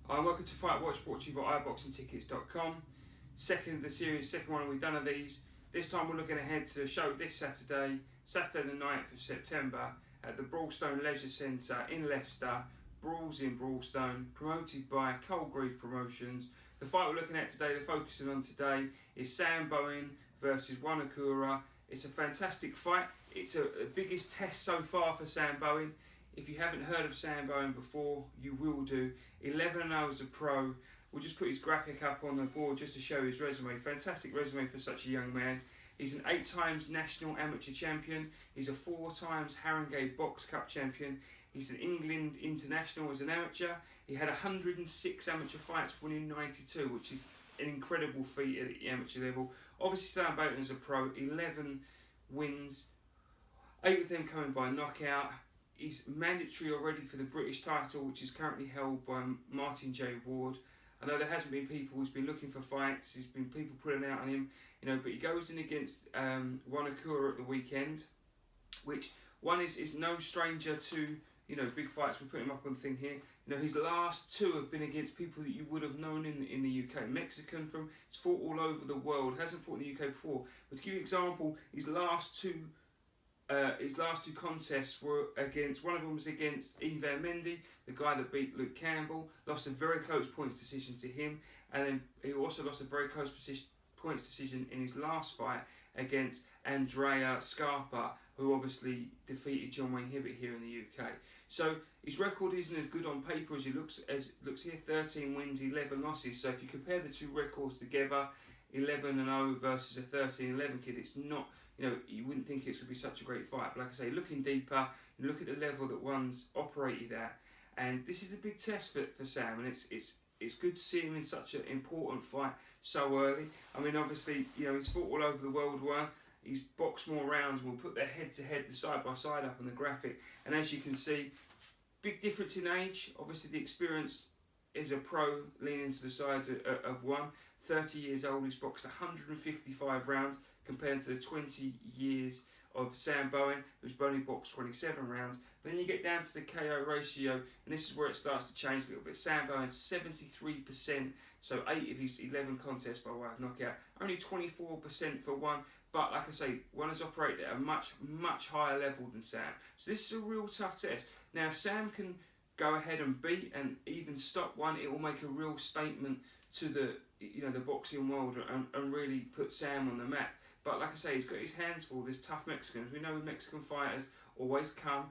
Hi, welcome to Fight Watch, brought to you by Iboxingtickets.com. Second of the series, second one we've done of these. This time we're looking ahead to the show this Saturday the 9th of September at the Braunstone Leisure Centre in Leicester. Brawls in Braunstone, promoted by Carl Greaves promotions. The fight we're looking at today, the focusing on today, is Sam Bowen versus Juan Ocura. It's a fantastic fight. It's the biggest test so far for Sam Bowen. If you haven't heard of Sam Bowen before, you will do. 11-0 as a pro. We'll just put his graphic up on the board just to show his resume. Fantastic resume for such a young man. He's an 8 times national amateur champion. He's a 4 times Haringey Box Cup champion. He's an England international as an amateur. He had 106 amateur fights, winning 92, which is an incredible feat at the amateur level. Obviously, Sam Bowen as a pro, 11 wins, 8 of them coming by knockout. He's mandatory already for the British title, which is currently held by Martin J. Ward. I know there hasn't been people who's been looking for fights. There's been people pulling out on him, but he goes in against Juan Ocura at the weekend, which one is no stranger to big fights. We're putting him up on the thing here. His last 2 have been against people that you would have known in the UK. Mexican he's fought all over the world. Hasn't fought in the UK before. But to give you an example, his last two contests were against, one of them was against Ivan Mendy, the guy that beat Luke Campbell, lost a very close points decision to him, and then he also lost a very close points decision in his last fight against Andrea Scarpa, who obviously defeated John Wayne Hibbert here in the UK. So his record isn't as good on paper as it looks here. 13 wins, 11 losses. So if you compare the 2 records together, 11-0 versus a 13-11 kid, it's not, you wouldn't think it would be such a great fight. But like I say, looking deeper, you look at the level that one's operated at, and this is a big test for Sam, and it's good to see him in such an important fight so early. I mean, obviously, he's fought all over the world. He's boxed more rounds. We'll put their head-to-head, the side-by-side up on the graphic, and as you can see, big difference in age. Obviously, the experience is a pro leaning to the side of one. 30 years old, he's boxed 155 rounds compared to the 20 years of Sam Bowen, who's only boxed 27 rounds. But then you get down to the KO ratio, and this is where it starts to change a little bit. Sam Bowen's 73%, so 8 of his 11 contests by way of knockout. Only 24% for one, but like I say, one has operated at a much, much higher level than Sam. So this is a real tough test. Now, if Sam can go ahead and beat and even stop one, it will make a real statement to the boxing world and really put Sam on the map. But like I say, he's got his hands full. There's tough Mexicans. We know Mexican fighters always try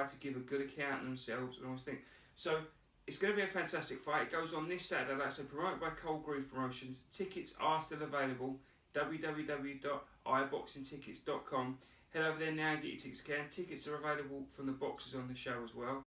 to give a good account of themselves and always think. So it's going to be a fantastic fight. It goes on this Saturday, like I said, promoted by Carl Greaves Promotions. Tickets are still available. www.iboxingtickets.com. Head over there now and get your tickets. Tickets are available from the boxes on the show as well.